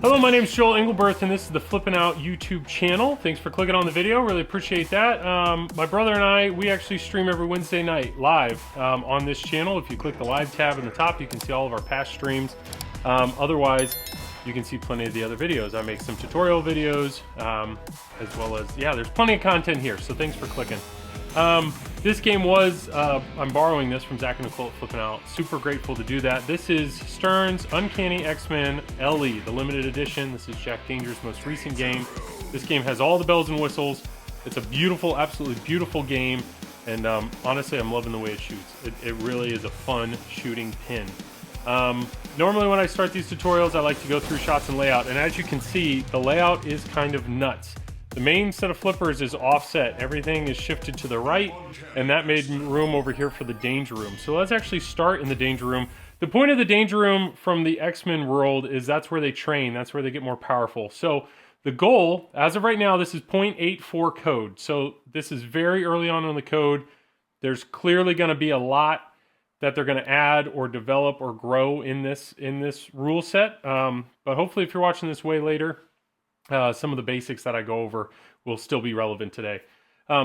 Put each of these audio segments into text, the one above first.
Hello, my name is Joel Engelberth, and this is the Flip N Out YouTube channel. Thanks for clicking on the video. Really appreciate that. My brother and I, we actually stream every Wednesday night live on this channel. If you click the live tab in the top, you can see all of our past streams. Otherwise, you can see plenty of the other videos. I make some tutorial videos, as well as, yeah, there's plenty of content here, so thanks for clicking. This game was, I'm borrowing this from Zach and Nicole at Flip N Out. Super grateful to do that. This is Stern's Uncanny X-Men LE, the limited edition. This is Jack Danger's most recent game. This game has all the bells and whistles. It's a beautiful, absolutely beautiful game. And honestly, I'm loving the way it shoots. It really is a fun shooting pin. Normally when I start these tutorials, I like to go through shots and layout. And as you can see, the layout is kind of nuts. The main set of flippers is offset. Everything is shifted to the right, and that made room over here for the danger room. So let's actually start in the danger room. The point of the danger room from the X-Men world is that's where they train. That's where they get more powerful. So the goal, as of right now, this is 0.84 code. So this is very early on in the code. There's clearly going to be a lot that they're going to add or develop or grow in this rule set. But hopefully if you're watching this way later, some of the basics that I go over will still be relevant today.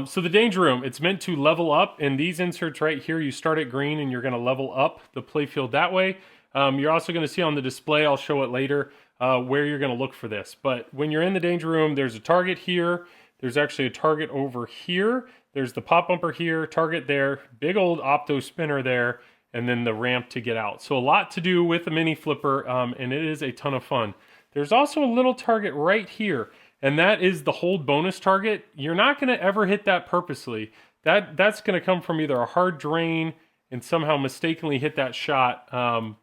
So the danger room, it's meant to level up, and these inserts right here, you start at green and you're going to level up the playfield that way. You're also going to see on the display, I'll show it later, where you're going to look for this. But when you're in the danger room, there's a target here. There's actually a target over here. There's the pop bumper here, target there, big old opto spinner there, and then the ramp to get out. So a lot to do with the mini flipper, and it is a ton of fun. There's also a little target right here, and that is the hold bonus target. You're not going to ever hit that purposely. That's going to come from either a hard drain and somehow mistakenly hit that shot,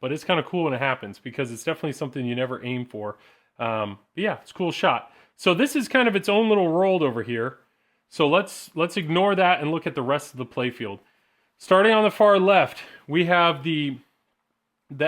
but it's kind of cool when it happens because it's definitely something you never aim for. But yeah, it's a cool shot. So this is kind of its own little world over here. So let's ignore that and look at the rest of the playfield. Starting on the far left, we have the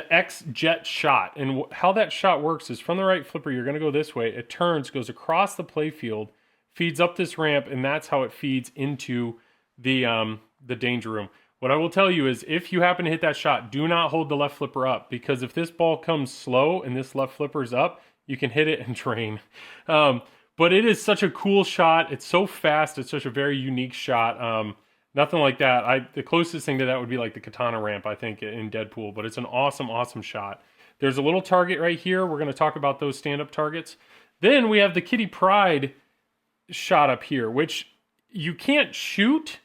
X-jet shot, and how that shot works is from the right flipper, you're going to go this way, it turns, goes across the playfield, feeds up this ramp, and that's how it feeds into the danger room. What I will tell you is if you happen to hit that shot, do not hold the left flipper up, because if this ball comes slow and this left flipper is up, you can hit it and drain. But it is such a cool shot. It's so fast. It's such a very unique shot. Nothing like that. The closest thing to that would be like the katana ramp, I think, in Deadpool. But it's an awesome, awesome shot. There's a little target right here. We're going to talk about those stand-up targets. Then we have the Kitty Pryde shot up here, which you can't shoot,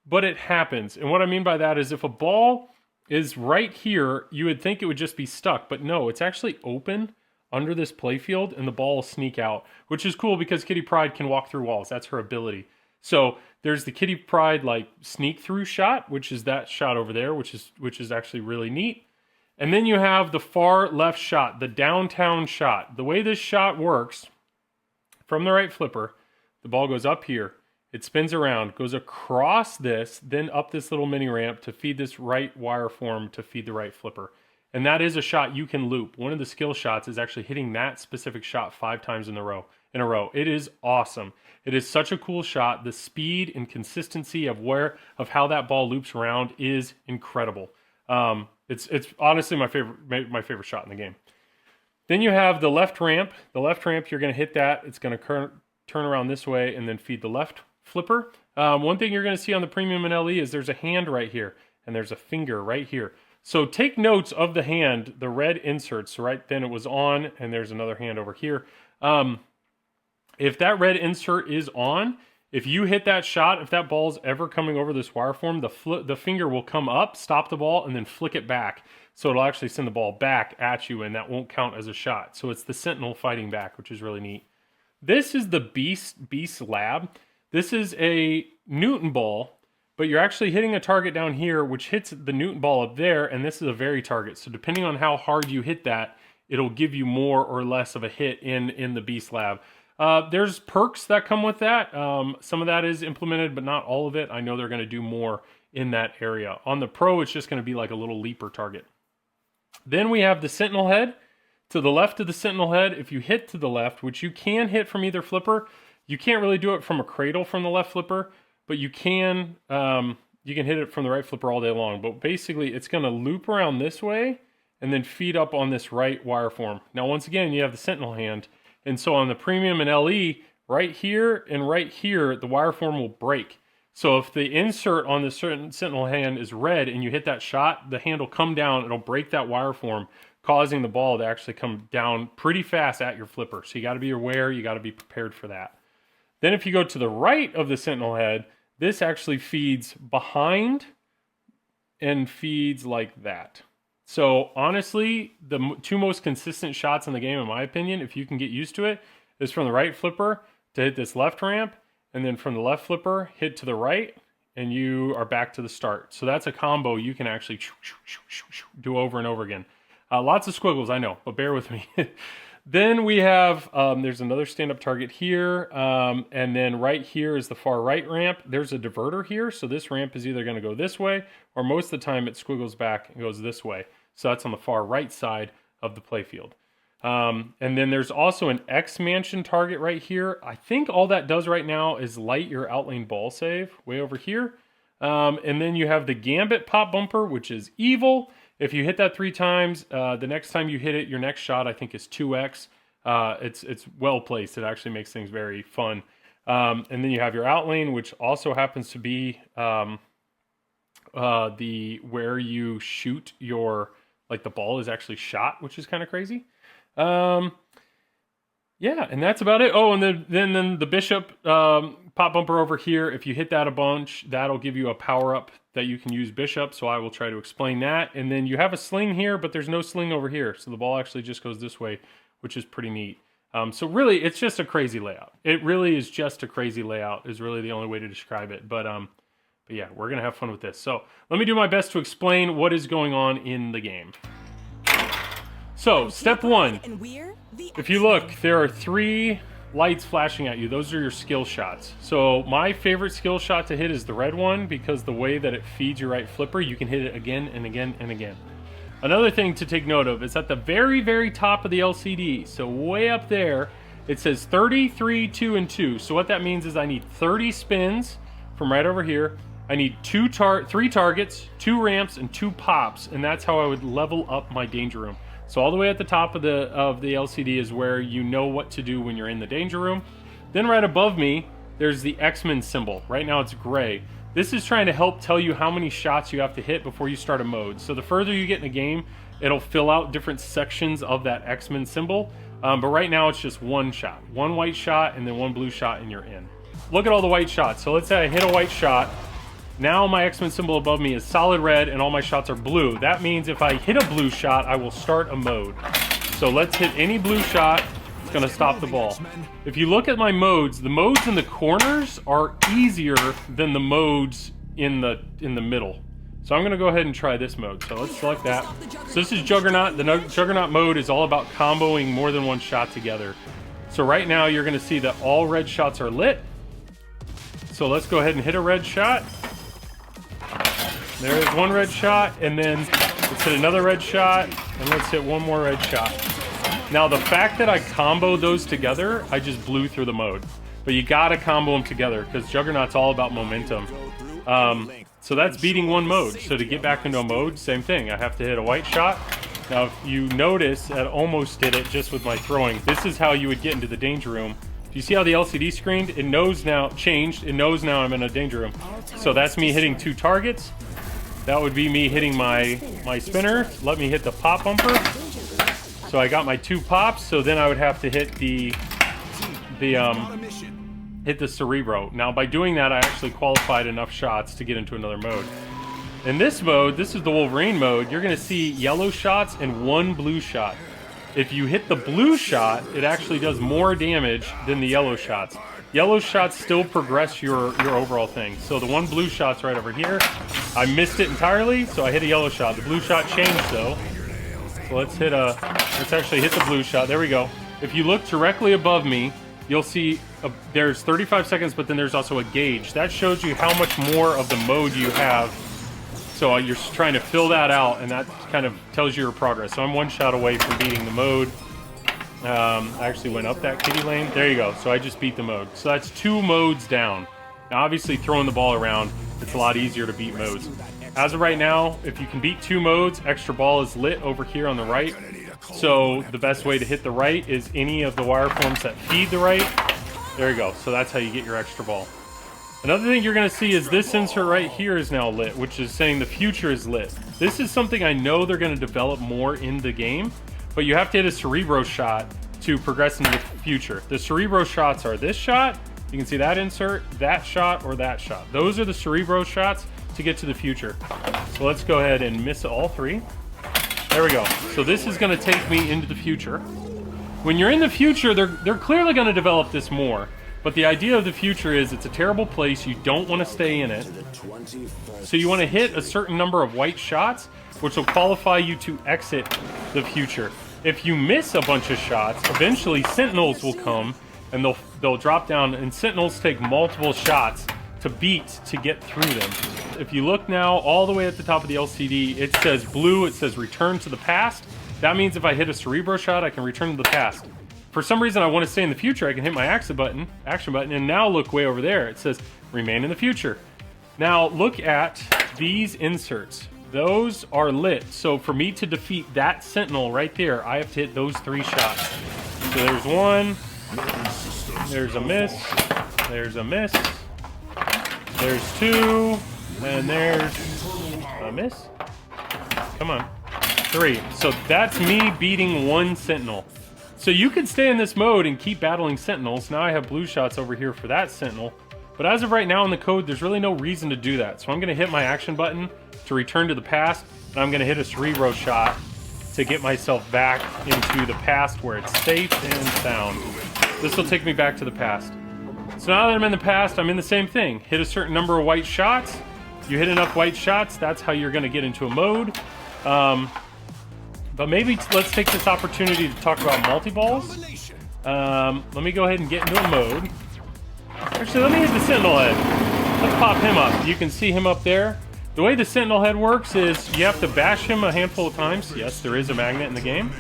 but it happens. And what I mean by that is if a ball is right here, you would think it would just be stuck. But no, it's actually open under this playfield, and the ball will sneak out, which is cool because Kitty Pryde can walk through walls. That's her ability. So there's the Kitty Pryde like sneak through shot, which is that shot over there, which is actually really neat. And then you have the far left shot, the downtown shot. The way this shot works, from the right flipper, the ball goes up here, it spins around, goes across this, then up this little mini ramp to feed this right wire form to feed the right flipper. And that is a shot you can loop. One of the skill shots is actually hitting that specific shot 5 times in a row. It is awesome. It is such a cool shot. The speed and consistency of how that ball loops around is incredible. It's honestly my favorite shot in the game. Then you have the left ramp. The left ramp, you're going to hit that. It's going to turn around this way and then feed the left flipper. One thing you're going to see on the Premium and LE is there's a hand right here and there's a finger right here. So take notes of the hand, the red inserts. So right then it was on, and there's another hand over here. If that red insert is on, if you hit that shot, if that ball's ever coming over this wire form, the finger will come up, stop the ball, and then flick it back. So it'll actually send the ball back at you, and that won't count as a shot. So it's the Sentinel fighting back, which is really neat. This is the Beast Lab. This is a Newton ball, but you're actually hitting a target down here, which hits the Newton ball up there, and this is a very target. So depending on how hard you hit that, it'll give you more or less of a hit in the Beast Lab. There's perks that come with that. Some of that is implemented, but not all of it. I know they're going to do more in that area. On the Pro, it's just going to be like a little leaper target. Then we have the Sentinel head. To the left of the Sentinel head, if you hit to the left, which you can hit from either flipper, you can't really do it from a cradle from the left flipper, but you can hit it from the right flipper all day long. But basically, it's going to loop around this way, and then feed up on this right wire form. Now, once again, you have the Sentinel hand, and so on the Premium and LE, right here and right here, the wire form will break. So if the insert on the certain Sentinel hand is red and you hit that shot, the hand will come down, it'll break that wire form, causing the ball to actually come down pretty fast at your flipper. So you got to be aware, you got to be prepared for that. Then if you go to the right of the Sentinel head, this actually feeds behind and feeds like that. So honestly, the two most consistent shots in the game, in my opinion, if you can get used to it, is from the right flipper to hit this left ramp, and then from the left flipper, hit to the right, and you are back to the start. So that's a combo you can actually do over and over again. Lots of squiggles, I know, but bear with me. Then we have, there's another stand-up target here, and then right here is the far right ramp. There's a diverter here, so this ramp is either going to go this way, or most of the time it squiggles back and goes this way. So that's on the far right side of the playfield. And then there's also an X-Mansion target right here. I think all that does right now is light your outlane ball save way over here. And then you have the Gambit pop bumper, which is evil. If you hit that 3 times, the next time you hit it, your next shot I think is 2x. It's well placed. It actually makes things very fun. And then you have your outlane, which also happens to be where you shoot your, like the ball is actually shot, which is kind of crazy. Yeah, and that's about it. Oh, and then the Bishop pop bumper over here, if you hit that a bunch, that'll give you a power up that you can use Bishop, so I will try to explain that. And then you have a sling here, but there's no sling over here, so the ball actually just goes this way, which is pretty neat. So really, it's just a crazy layout. It really is just a crazy layout is really the only way to describe it. But yeah, we're going to have fun with this. So let me do my best to explain what is going on in the game. So, step 1, if you look, there are 3 lights flashing at you. Those are your skill shots. So, my favorite skill shot to hit is the red one, because the way that it feeds your right flipper, you can hit it again and again and again. Another thing to take note of is at the very, very top of the LCD, so way up there, it says 30, 3, 2, and 2. So what that means is I need 30 spins from right over here. I need 3 targets, 2 ramps, and 2 pops, and that's how I would level up my danger room. So all the way at the top of the LCD is where you know what to do when you're in the danger room. Then right above me, there's the X-Men symbol. Right now it's gray. This is trying to help tell you how many shots you have to hit before you start a mode. So the further you get in the game, it'll fill out different sections of that X-Men symbol. But right now it's just 1 shot. 1 white shot and then 1 blue shot and you're in. Look at all the white shots. So let's say I hit a white shot. Now my X-Men symbol above me is solid red and all my shots are blue. That means if I hit a blue shot, I will start a mode. So let's hit any blue shot. It's going to stop the ball. If you look at my modes, the modes in the corners are easier than the modes in the middle. So I'm going to go ahead and try this mode. So let's select that. So this is Juggernaut. The Juggernaut mode is all about comboing more than 1 shot together. So right now you're going to see that all red shots are lit. So let's go ahead and hit a red shot. There's 1 red shot, and then let's hit another red shot, and let's hit 1 more red shot. Now, the fact that I comboed those together, I just blew through the mode. But you gotta combo them together, because Juggernaut's all about momentum. So that's beating 1 mode. So to get back into a mode, same thing. I have to hit a white shot. Now, if you notice, I almost did it just with my throwing. This is how you would get into the danger room. Do you see how the LCD screened? It knows now, changed. It knows now I'm in a danger room. So that's me hitting 2 targets. That would be me hitting my spinner. Let me hit the pop bumper. So I got my 2 pops. So then I would have to hit the Cerebro. Now by doing that, I actually qualified enough shots to get into another mode. In this mode, this is the Wolverine mode. You're going to see yellow shots and 1 blue shot. If you hit the blue shot, it actually does more damage than the yellow shots. Yellow shots still progress your overall thing. So the 1 blue shot's right over here. I missed it entirely, so I hit a yellow shot. The blue shot changed though. So let's actually hit the blue shot. There we go. If you look directly above me, you'll see there's 35 seconds, but then there's also a gauge. That shows you how much more of the mode you have. So you're trying to fill that out, and that kind of tells you your progress. So I'm 1 shot away from beating the mode. I actually went up that kiddie lane. There you go. So I just beat the mode. So that's 2 modes down. Now, obviously, throwing the ball around, it's a lot easier to beat modes. As of right now, if you can beat 2 modes, extra ball is lit over here on the right. So the best way to hit the right is any of the wire forms that feed the right. There you go. So that's how you get your extra ball. Another thing you're going to see is this insert right here is now lit, which is saying the future is lit. This is something I know they're going to develop more in the game, but you have to hit a Cerebro shot to progress into the future. The Cerebro shots are this shot, you can see that insert, that shot, or that shot. Those are the Cerebro shots to get to the future. So let's go ahead and miss all 3. There we go. So this is going to take me into the future. When you're in the future, they're clearly going to develop this more. But the idea of the future is it's a terrible place. You don't want to stay in it. So you want to hit a certain number of white shots, which will qualify you to exit the future. If you miss a bunch of shots, eventually Sentinels will come and they'll drop down, and Sentinels take multiple shots to beat to get through them. If you look now all the way at the top of the LCD, it says blue, it says return to the past. That means if I hit a Cerebro shot, I can return to the past. For some reason I want to stay in the future, I can hit my action button, and now look way over there. It says remain in the future. Now look at these inserts. Those are lit. So for me to defeat that Sentinel right there, I have to hit those 3 shots. So there's 1, there's a miss, there's a miss, there's 2, and there's a miss. Come on. 3. So that's me beating 1 Sentinel. So you can stay in this mode and keep battling Sentinels. Now I have blue shots over here for that Sentinel. But as of right now in the code, there's really no reason to do that. So I'm going to hit my action button to return to the past. And I'm going to hit a Cerebro shot to get myself back into the past where it's safe and sound. This will take me back to the past. So now that I'm in the past, I'm in the same thing. Hit a certain number of white shots. You hit enough white shots, that's how you're going to get into a mode. But maybe let's take this opportunity to talk about multi-balls. Let me go ahead and get into a mode. Actually, let me hit the Sentinel head. Let's pop him up. You can see him up there. The way the Sentinel head works is you have to bash him a handful of times. Yes, there is a magnet in the game.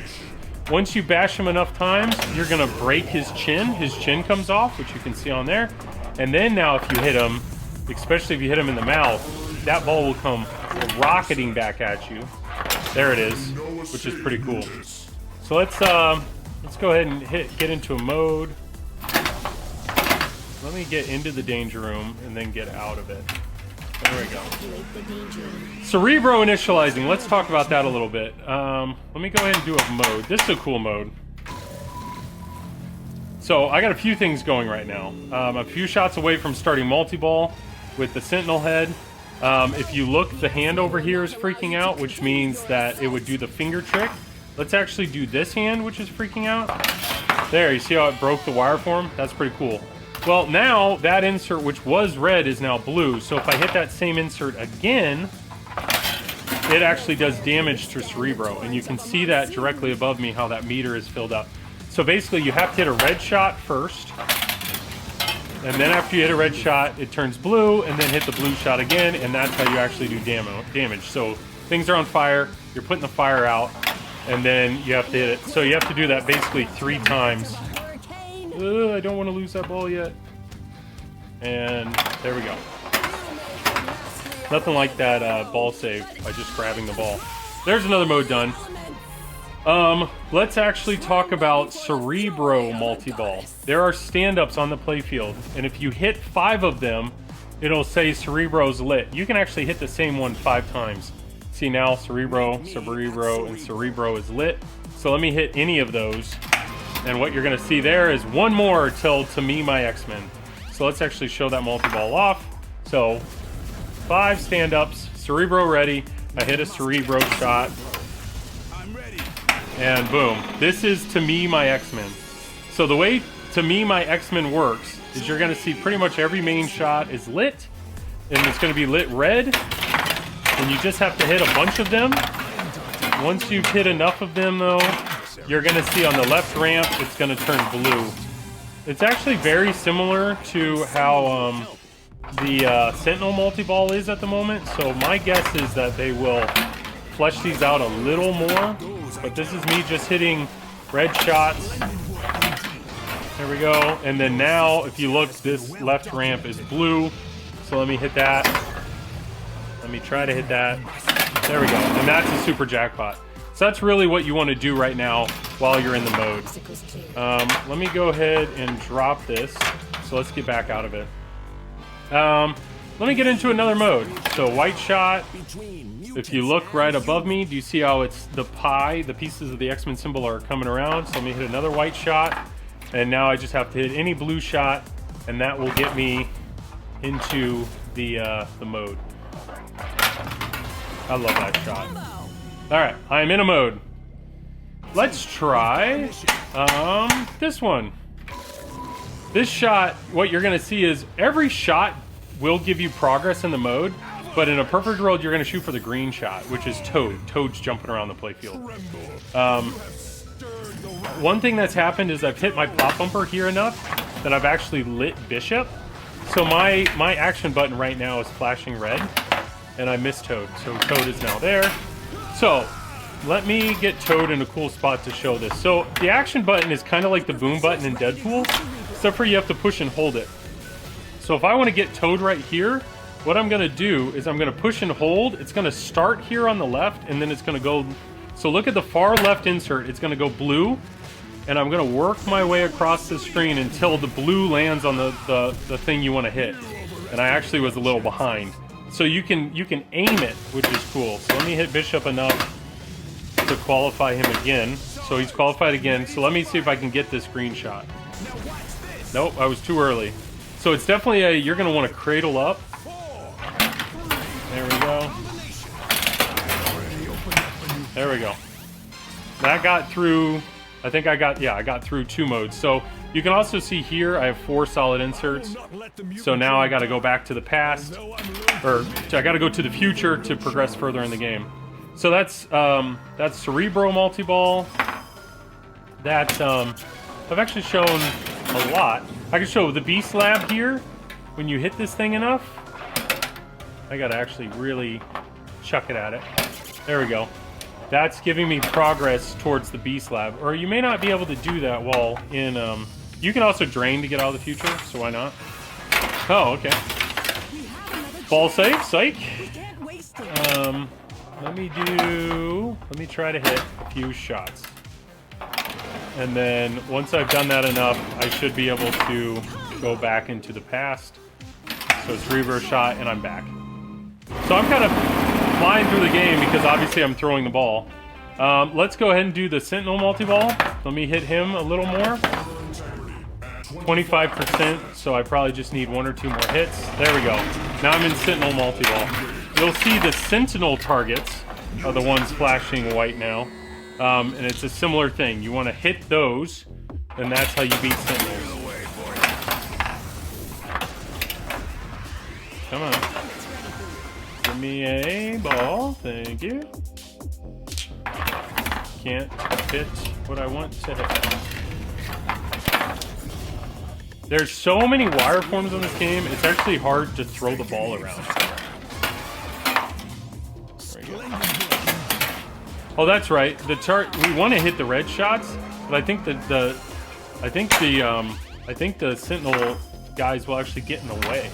Once you bash him enough times, you're going to break his chin. His chin comes off, which you can see on there. And then now if you hit him, especially if you hit him in the mouth, that ball will come rocketing back at you. There it is, which is pretty cool. So let's go ahead and get into a mode. Let me get into the danger room and then get out of it. There we go. Cerebro initializing. Let's talk about that a little bit. Let me go ahead and do a mode. This is a cool mode. So I got a few things going right now. A few shots away from starting multi-ball with the Sentinel head. If you look, the hand over here is freaking out, which means that it would do the finger trick. Let's actually do this hand, which is freaking out. There, you see how it broke the wire form? That's pretty cool. Well, now that insert, which was red, is now blue. So if I hit that same insert again, it actually does damage to Cerebro. And you can see that directly above me, how that meter is filled up. So basically, you have to hit a red shot first. And then after you hit a red shot, it turns blue, and then hit the blue shot again, and that's how you actually do damage. So things are on fire, you're putting the fire out, and then you have to hit it. So you have to do that basically 3 times. I don't want to lose that ball yet. And there we go. Nothing like that ball save by just grabbing the ball. There's another mode done. Let's actually talk about Cerebro multi-ball. There are stand-ups on the playfield, and if you hit 5 of them, it'll say Cerebro's lit. You can actually hit the same one 5 times. See now, Cerebro, Cerebro, and Cerebro is lit. So let me hit any of those, and what you're going to see there is one more till to me my X-Men. So let's actually show that multi-ball off. So 5 stand-ups, Cerebro ready. I hit a Cerebro shot. And boom. This is to me my X-Men. So the way to me my X-Men works is you're going to see pretty much every main shot is lit. And it's going to be lit red. And you just have to hit a bunch of them. Once you've hit enough of them though, you're going to see on the left ramp it's going to turn blue. It's actually very similar to how the Sentinel multi-ball is at the moment. So my guess is that they will flesh these out a little more. But this is me just hitting red shots. There we go. And then now, if you look, this left ramp is blue. So let me hit that. Let Let me try to hit that. There we go. And that's a super jackpot. So that's really what you want to do right now while you're in the mode. Let me go ahead and drop this. So let's get back out of it. Let me get into another mode. So white shot. If you look right above me, do you see how it's the pie? The pieces of the X-Men symbol are coming around. So let me hit another white shot. And now I just have to hit any blue shot. And that will get me into the mode. I love that shot. Alright, I'm in a mode. Let's try this one. This shot, what you're going to see is every shot will give you progress in the mode, but in a perfect world, you're going to shoot for the green shot, which is Toad. Toad's jumping around the playfield. One thing that's happened is I've hit my pop bumper here enough that I've actually lit Bishop. So my action button right now is flashing red, and I missed Toad. So Toad is now there. So let me get Toad in a cool spot to show this. So the action button is kind of like the boom button in Deadpool, except for you have to push and hold it. So if I want to get Toad right here, what I'm going to do is I'm going to push and hold. It's going to start here on the left, and then it's going to go... So look at the far left insert. It's going to go blue, and I'm going to work my way across the screen until the blue lands on the thing you want to hit. And I actually was a little behind. So you can aim it, which is cool. So let me hit Bishop enough to qualify him again. So he's qualified again. So let me see if I can get this green shot. Nope, I was too early. So it's definitely a, you're going to want to cradle up. There we go. There we go. That got through, I think I got through 2 modes. So you can also see here, I have 4 solid inserts. So now I got to go back to the past, or I got to go to the future to progress further in the game. So that's Cerebro multi-ball. That I've actually shown a lot. I can show the Beast Lab here. When you hit this thing enough, I got to actually really chuck it at it. There we go. That's giving me progress towards the Beast Lab. Or you may not be able to do that while in... you can also drain to get out of the future, so why not? Oh, okay. Ball save, psych. Let me try to hit a few shots. And then once I've done that enough, I should be able to go back into the past. So it's reverse shot, and I'm back. So I'm kind of flying through the game because obviously I'm throwing the ball. Let's go ahead and do the Sentinel multi-ball. Let me hit him a little more. 25%, so I probably just need 1 or 2 more hits. There we go. Now I'm in Sentinel multi-ball. You'll see the Sentinel targets are the ones flashing white now. And it's a similar thing. You want to hit those, and that's how you beat Sentinels. Come on. Give me a ball. Thank you. Can't hit what I want to hit. There's so many wireforms in this game, it's actually hard to throw the ball around. Oh, that's right. We want to hit the red shots, but I think the Sentinel guys will actually get in the way.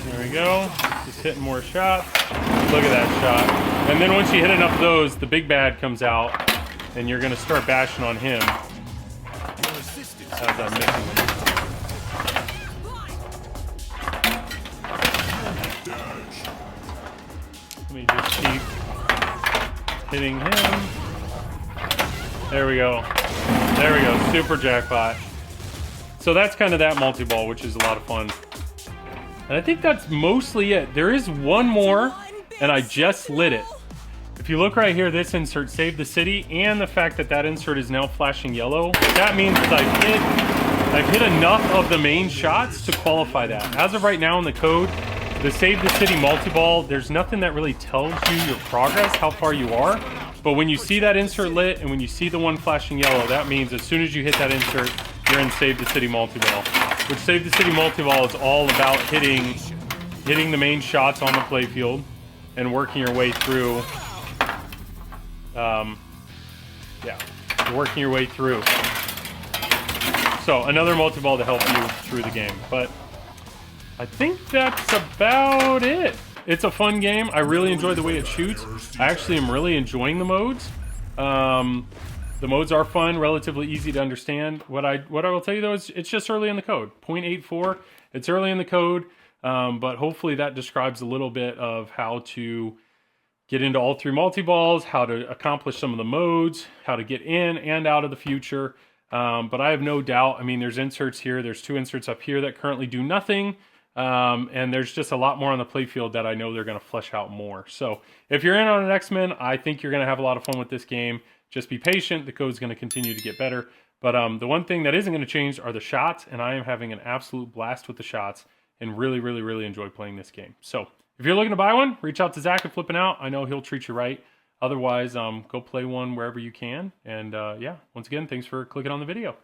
There we go. Just hitting more shots. Look at that shot. And then once you hit enough of those, the big bad comes out, and you're going to start bashing on him. As I'm missing. Let me just keep hitting him. There we go. There we go. Super jackpot. So that's kind of that multi-ball, which is a lot of fun. And I think that's mostly it. There is one more, and I just lit it. If you look right here, this insert saved the city, and the fact that that insert is now flashing yellow, that means that I've hit enough of the main shots to qualify that. As of right now in the code, the Save the City multi-ball, there's nothing that really tells you your progress, how far you are. But when you see that insert lit, and when you see the one flashing yellow, that means as soon as you hit that insert, you're in Save the City multi-ball. Which Save the City multi-ball is all about hitting the main shots on the playfield and working your way through. You're working your way through. So another multi-ball to help you through the game. But I think that's about it. It's a fun game. I really enjoy the way it shoots. I actually am really enjoying the modes. The modes are fun, relatively easy to understand. What I will tell you though is it's just early in the code. 0.84, it's early in the code, but hopefully that describes a little bit of how to get into all three multi-balls, how to accomplish some of the modes, how to get in and out of the future. But I have no doubt, I mean, there's inserts here, there's 2 inserts up here that currently do nothing. And there's just a lot more on the playfield that I know they're going to flesh out more. So if you're in on an X-Men, I think you're going to have a lot of fun with this game. Just be patient. The code's going to continue to get better. But the one thing that isn't going to change are the shots, and I am having an absolute blast with the shots and really, really, really enjoy playing this game. So if you're looking to buy one, reach out to Zach at Flip N Out. I know he'll treat you right. Otherwise, go play one wherever you can. And yeah, once again, thanks for clicking on the video.